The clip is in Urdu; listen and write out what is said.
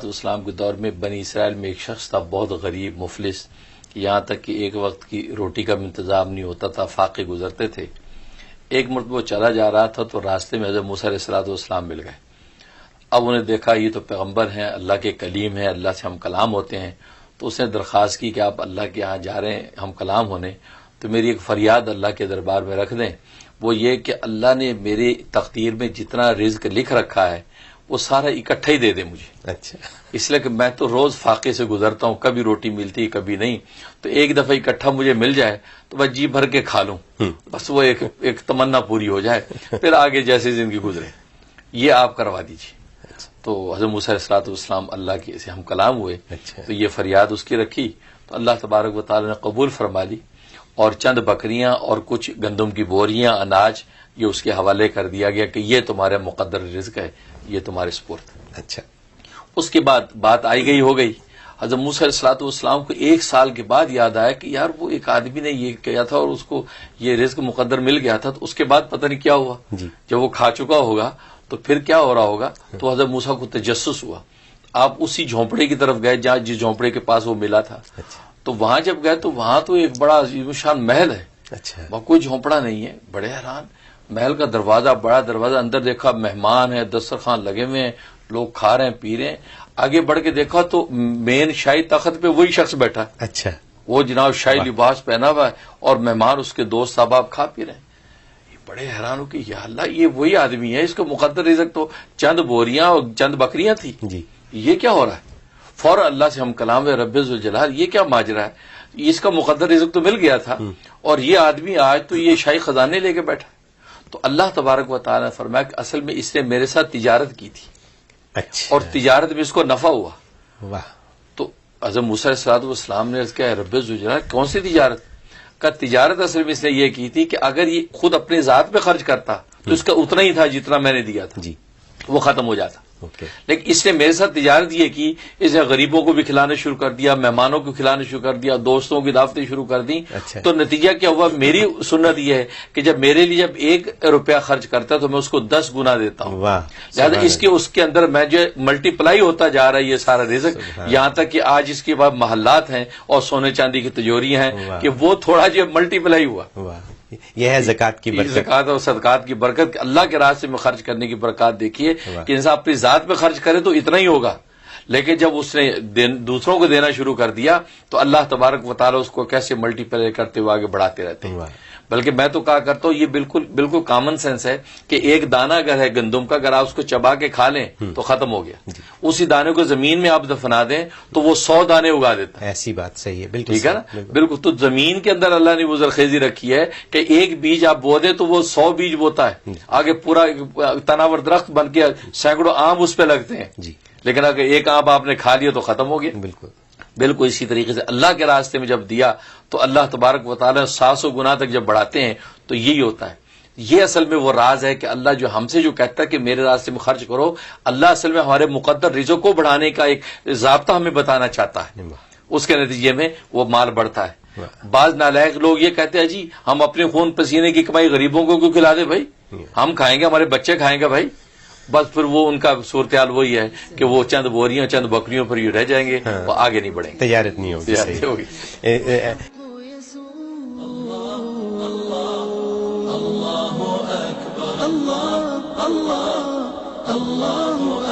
والسلام کے دور میں بنی اسرائیل میں ایک شخص تھا بہت غریب مفلس، یہاں تک کہ ایک وقت کی روٹی کا بھی انتظام نہیں ہوتا تھا، فاقے گزرتے تھے۔ ایک مرتبہ وہ چلا جا رہا تھا تو راستے میں حضرت موسیٰ علیہ السلام مل گئے۔ اب انہیں دیکھا یہ تو پیغمبر ہیں، اللہ کے کلیم ہیں، اللہ سے ہم کلام ہوتے ہیں، تو اس نے درخواست کی کہ آپ اللہ کے یہاں جا رہے ہیں ہم کلام ہونے، تو میری ایک فریاد اللہ کے دربار میں رکھ دیں، وہ یہ کہ اللہ نے میری تقدیر میں جتنا رزق لکھ رکھا ہے وہ سارا اکٹھا ہی دے دے مجھے۔ اچھا، اس لیے کہ میں تو روز فاقے سے گزرتا ہوں، کبھی روٹی ملتی کبھی نہیں، تو ایک دفعہ اکٹھا مجھے مل جائے تو بس جی بھر کے کھا لوں، بس وہ ایک تمنا پوری ہو جائے، پھر آگے جیسے زندگی گزرے، یہ آپ کروا دیجیے۔ تو حضرت موسیٰ علیہ السلام اللہ کے سے ہم کلام ہوئے، تو یہ فریاد اس کی رکھی تو اللہ تبارک و تعالی نے قبول فرما لی، اور چند بکریاں اور کچھ گندم کی بوریاں، اناج، یہ اس کے حوالے کر دیا گیا کہ یہ تمہارا مقدر رزق ہے، یہ تمہارے سپرد۔ اچھا، اس کے بعد بات آئی گئی ہو گئی۔ حضرت موسیٰ علیہ السلام کو 1 سال کے بعد یاد آیا کہ یار وہ ایک آدمی نے یہ کیا تھا اور اس کو یہ رزق مقدر مل گیا تھا، تو اس کے بعد پتہ نہیں کیا ہوا، جب وہ کھا چکا ہوگا تو پھر کیا ہو رہا ہوگا۔ تو حضرت موسیٰ کو تجسس ہوا، آپ اسی جھونپڑے کی طرف گئے جہاں جس جھونپڑے کے پاس وہ ملا تھا، تو وہاں جب گئے تو وہاں تو ایک بڑا عظیم شان محل ہے، وہاں کوئی جھونپڑا نہیں ہے، بڑے حیران، محل کا دروازہ بڑا دروازہ، اندر دیکھا مہمان ہیں، دسترخوان لگے ہوئے ہیں، لوگ کھا رہے ہیں پی رہے ہیں، آگے بڑھ کے دیکھا تو مین شاہی تخت پہ وہی شخص بیٹھا، اچھا، وہ جناب شاہی لباس پہنا ہوا ہے، اور مہمان اس کے دوست احباب کھا پی رہے ہیں۔ بڑے حیران ہو کہ یا اللہ یہ وہی آدمی ہے، اس کو مقدر رزق تو چند بوریاں اور چند بکریاں تھی، یہ کیا ہو رہا ہے؟ فوراً اللہ سے ہم کلام رب ذوالجلال، یہ کیا ماجرا ہے؟ اس کا مقدر رزق تو مل گیا تھا اور یہ آدمی آج تو یہ شاہی خزانے لے کے بیٹھا۔ تو اللہ تبارک و تعالیٰ نے فرمایا کہ اصل میں اس نے میرے ساتھ تجارت کی تھی، اور تجارت میں اس کو نفع ہوا۔ واہ، تو حضرت موسیٰ علیہ السلام نے کہا رب ذوالجلال کون سی تجارت؟ کا تجارت اصل میں اس نے یہ کی تھی کہ اگر یہ خود اپنے ذات پہ خرچ کرتا تو اس کا اتنا ہی تھا جتنا میں نے دیا تھا، وہ ختم ہو جاتا، لیکن اس نے میرے ساتھ تجارت یہ کی، اس نے غریبوں کو بھی کھلانا شروع کر دیا، مہمانوں کو کھلانا شروع کر دیا، دوستوں کی دعوتیں شروع کر دی۔ تو نتیجہ کیا ہوا؟ میری سنت یہ ہے کہ جب میرے لیے جب 1 روپیہ خرچ کرتا ہے تو میں اس کو 10 گنا دیتا ہوں، لہٰذا اس کے اندر میں جو ملٹی پلائی ہوتا جا رہا ہے یہ سارا رزق، یہاں تک کہ آج اس کے بعد محلات ہیں اور سونے چاندی کی تجوریاں ہیں کہ وہ تھوڑا جو ملٹی پلائی ہوا۔ یہ ہے زکوٰۃ کی برکت، زکوٰۃ اور صدقات کی برکت، کہ اللہ کے راستے میں خرچ کرنے کی برکات دیکھیے کہ انسان اپنی ذات پہ خرچ کرے تو اتنا ہی ہوگا، لیکن جب اس نے دوسروں کو دینا شروع کر دیا تو اللہ تبارک و تعالیٰ اس کو کیسے ملٹی پلائی کرتے ہوئے آگے بڑھاتے رہتے ہیں۔ بلکہ میں تو کہا کرتا ہوں یہ بالکل کامن سینس ہے کہ ایک دانہ اگر ہے گندم کا، اگر آپ اس کو چبا کے کھا لیں تو ختم ہو گیا، اسی دانے کو زمین میں آپ دفنا دیں تو وہ 100 دانے اگا دیتا ہے۔ ایسی بات صحیح ہے، بالکل ٹھیک ہے نا، بالکل۔ تو زمین کے اندر اللہ نے وہ زرخیزی رکھی ہے کہ ایک بیج آپ بو دیں تو وہ 100 بیج بوتا ہے، آگے پورا تناور درخت بن کے سینکڑوں آم اس پہ لگتے ہیں، لیکن اگر ایک آم آپ نے کھا لیا تو ختم ہو گیا۔ بالکل اسی طریقے سے اللہ کے راستے میں جب دیا تو اللہ تبارک و تعالیٰ 700 گنا تک جب بڑھاتے ہیں تو یہی ہوتا ہے۔ یہ اصل میں وہ راز ہے کہ اللہ جو ہم سے جو کہتا ہے کہ میرے راستے میں خرچ کرو، اللہ اصل میں ہمارے مقدر رزق کو بڑھانے کا ایک ضابطہ ہمیں بتانا چاہتا ہے، اس کے نتیجے میں وہ مال بڑھتا ہے۔ بعض نالائق لوگ یہ کہتے ہیں جی ہم اپنے خون پسینے کی کمائی غریبوں کو کیوں کھلا دیں بھائی، ہم کھائیں گے ہمارے بچے کھائیں گے بھائی، بس پھر وہ ان کا صورتحال وہی ہے کہ وہ چند بوریاں چند بکریوں پر یہ رہ جائیں گے، وہ آگے نہیں بڑھیں گے، تجارت نہیں ہوگی۔ اللہ